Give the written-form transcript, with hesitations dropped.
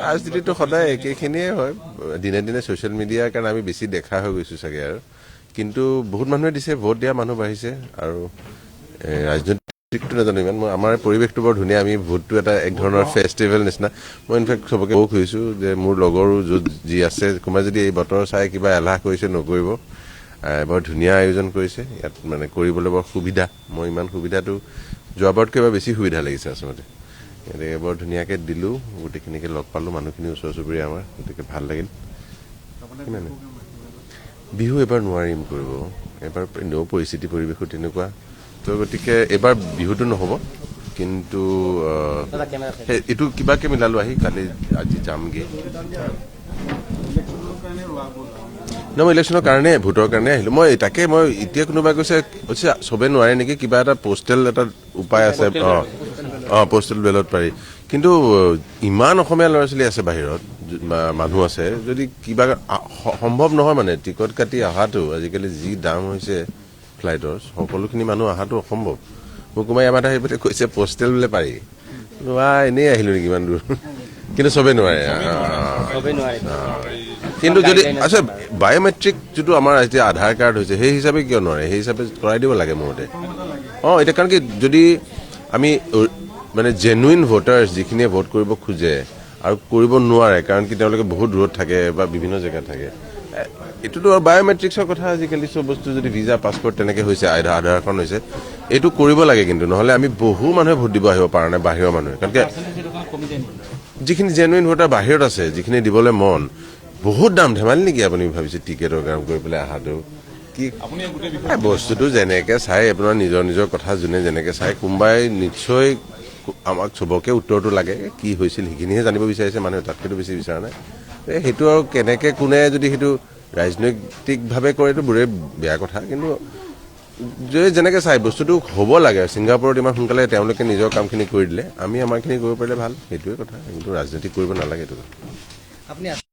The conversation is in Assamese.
ৰাজনীতিটো সদায় একেখিনিয়ে হয় দিনে দিনে ছ'চিয়েল মিডিয়াৰ কাৰণে আমি বেছি দেখা হৈ গৈছোঁ চাগে আৰু কিন্তু বহুত মানুহে দিছে ভোট দিয়া মানুহ বাঢ়িছে আৰু ৰাজনীতিকটো নাজানো ইমান মই আমাৰ পৰিৱেশটো বৰ ধুনীয়া আমি ভোটটো এটা এক ধৰণৰ ফেষ্টিভেল নিচিনা মই ইনফেক্ট চবকে খুজিছোঁ যে মোৰ লগৰো য'ত যি আছে কোনোবাই যদি এই বতৰ চাই কিবা এলাহ কৰিছে নকৰিব বৰ ধুনীয়া আয়োজন কৰিছে ইয়াত মানে কৰিবলৈ বৰ সুবিধা মই ইমান সুবিধাটো যোৱাবাৰতকৈ এবাৰ বেছি সুবিধা লাগিছে আচলতে গতিকে বৰ ধুনীয়াকৈ দিলোঁ গোটেইখিনিকে লগ পালোঁ মানুহখিনি ওচৰ চুবুৰীয়া আমাৰ গতিকে ভাল লাগিল সিমানে বিহু এবাৰ নোৱাৰিম কৰিব এবাৰ এনেও পৰিস্থিতি পৰিৱেশো তেনেকুৱা তো গতিকে এইবাৰ বিহুটো নহ'ব কিন্তু এইটো কিবাকৈ মিলালোঁ আহি কালি আজি যামগৈ মই ইলেকশ্যনৰ কাৰণে ভোটৰ কাৰণে আহিলোঁ মই তাকে মই এতিয়া কোনোবাই কৈছে চবেই নোৱাৰে নেকি কিবা এটা পষ্টেল এটা উপায় আছে পষ্টেল বেলত পাৰি কিন্তু ইমান অসমীয়া ল'ৰা ছোৱালী আছে বাহিৰত মানুহ আছে যদি কিবা সম্ভৱ নহয় মানে টিকট কাটি অহাটো আজিকালি যি দাম হৈছে ফ্লাইটৰ সকলোখিনি মানুহ অহাটো অসম্ভৱ মোক কোনোবাই আমাৰ আহি পেলাই কৈছে পষ্টেল বোলে পাৰি এনেই আহিলোঁ নেকি ইমান দূৰ কিন্তু চবেই নোৱাৰে কিন্তু যদি আচ্ছা বায়'মেট্ৰিক যিটো আমাৰ এতিয়া আধাৰ কাৰ্ড হৈছে সেই হিচাপে কিয় নোৱাৰে সেই হিচাপে কৰাই দিব লাগে মোৰ মতে এতিয়া কাৰণ কি যদি আমি মানে জেনুইন ভোটাৰ্ছ যিখিনিয়ে ভোট কৰিব খোজে আৰু কৰিব নোৱাৰে কাৰণ কি তেওঁলোকে বহুত দূৰত থাকে বা বিভিন্ন জেগাত থাকে এইটোতো আৰু বায়'মেট্ৰিক্সৰ কথা আজিকালি চব বস্তু যদি ভিজা পাছপৰ্ট তেনেকৈ হৈছে আধাৰখন হৈছে এইটো কৰিব লাগে কিন্তু নহ'লে আমি বহু মানুহে ভোট দিব আহিব পৰা নাই বাহিৰৰ মানুহে কাৰণ কি যিখিনি জেনুইন ভোটাৰ বাহিৰত আছে যিখিনি দিবলৈ মন বহুত দাম ধেমালি নেকি আপুনি ভাবিছে টিকেটৰ কাম কৰি পেলাই অহাটো কি বস্তুটো যেনেকৈ চাই আপোনাৰ নিজৰ নিজৰ কথা যোনে যেনেকৈ চাই কোনোবাই নিশ্চয় আমাক চবকে উত্তৰটো লাগে কি হৈছিল সেইখিনিহে জানিব বিচাৰিছে মানুহে তাতকৈতো বেছি বিচৰা নাই সেইটো আৰু কেনেকৈ কোনে যদি সেইটো ৰাজনৈতিকভাৱে কৰেতো বোৰে বেয়া কথা কিন্তু যেনেকৈ চাই বস্তুটো হ'ব লাগে ছিংগাপুৰত ইমান সোনকালে তেওঁলোকে নিজৰ কামখিনি কৰি দিলে আমি আমাৰখিনি কৰিব পাৰিলে ভাল সেইটোৱে কথা কিন্তু ৰাজনীতি কৰিব নালাগে এইটো